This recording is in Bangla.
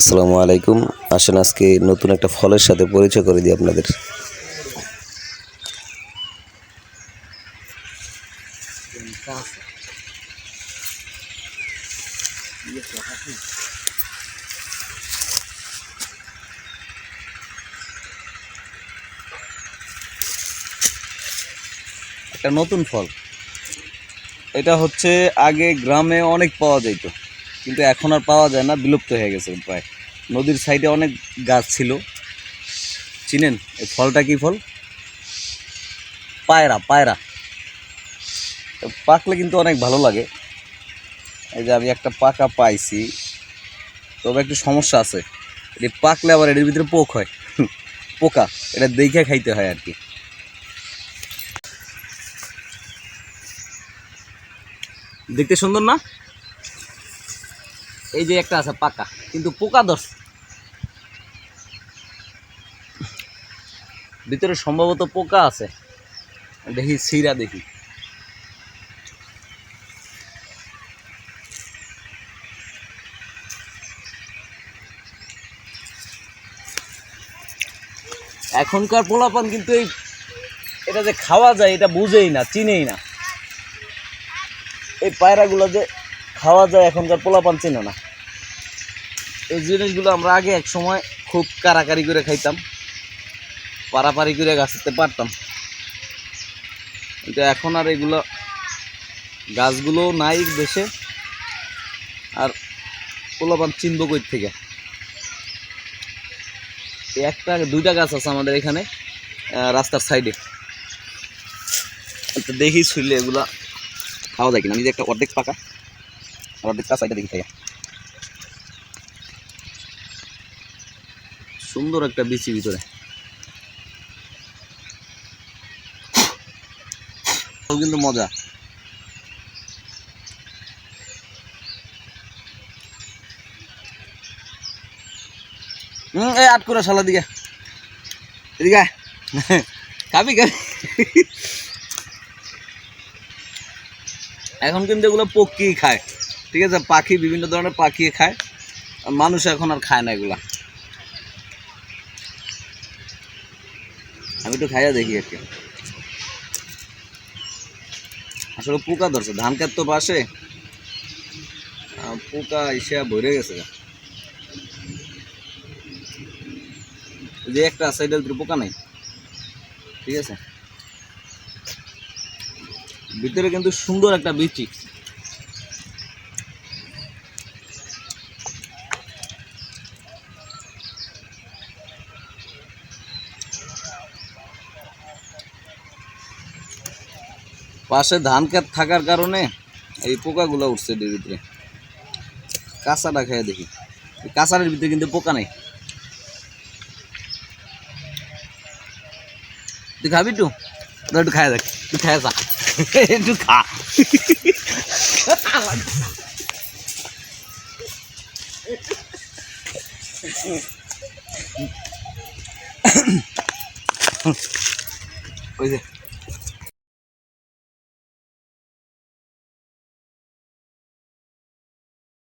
আসসালামু আলাইকুম। আসেন আজকে নতুন একটা ফলের সাথে পরিচয় করে দিই আপনাদের। একটা নতুন ফল, এটা হচ্ছে আগে গ্রামে অনেক পাওয়া যেত, কিন্তু এখন আর পাওয়া যায় না, বিলুপ্ত হয়ে গেছে প্রায়। নদীর সাইডে অনেক গাছ ছিল। চিনেন এই ফলটা? কি ফল? পায়রা। পায়রা পাকলে কিন্তু অনেক ভালো লাগে। এই যে আমি একটা পাকা পাইছি, তবে একটু সমস্যা আছে। এটি পাকলে আবার এটির ভিতরে পোক হয়, পোকা। এটা দেখে খাইতে হয় আর কি। দেখতে সুন্দর না? এই যে একটা আছে পাকা, কিন্তু পোকা ধরছে ভিতরে, সম্ভবত পোকা আছে। দেখি সিরা দেখি। এখনকার পোলাপান কিন্তু এটা যে খাওয়া যায় এটা বুঝেই না, চিনেই না। এই পায়রাগুলো যে খাওয়া যায় এখনকার পোলাপান চিনে না। এই জিনিসগুলো আমরা আগে এক সময় খুব কারাকারি করে খাইতাম, পারাপারি করে গাছতে পারতাম, কিন্তু এখন আর এগুলো গাছগুলো নাই দেশে। আর পোলাপান চিনব কই থেকে? একটা দুইটা গাছ আছে আমাদের এখানে রাস্তার সাইডে, তো দেখি শুনলে এগুলা খাওয়া যায় কিনা। আমি যে একটা অর্ধেক পাকা অর্ধেক কাঁচা, এটা দেখি খাইয়া। সুন্দর একটা বিচি ভিতরে, কিন্তু মজা। এই আট করে শালা দিকে, এদিকে খাবি খাবি। এখন কিন্তু এগুলো পক্ষী খায়, ঠিক আছে? পাখি, বিভিন্ন ধরনের পাখি খায়, মানুষ এখন আর খায় না এগুলা। আমি তো খাইয়া দেখি আর কি। আসলে পোকা ধরছে ধান ক্ষেত তো পাশে, পোকা এসে ভরে গেছে। যে একটা সাইডের ভিতরে পোকা নাই, ঠিক আছে? ভিতরে কিন্তু সুন্দর একটা বিচি। পাশে ধান ক্ষেত থাকার কারণে এই পোকাগুলো উঠছে এর ভিতরে। কাঁচাটা খেয়ে দেখি, কাঁচারের ভিতরে কিন্তু পোকা নেই। তুই খাবি? একটু খায় দেখ, তুই খায় যা, একটু খা। ওই যে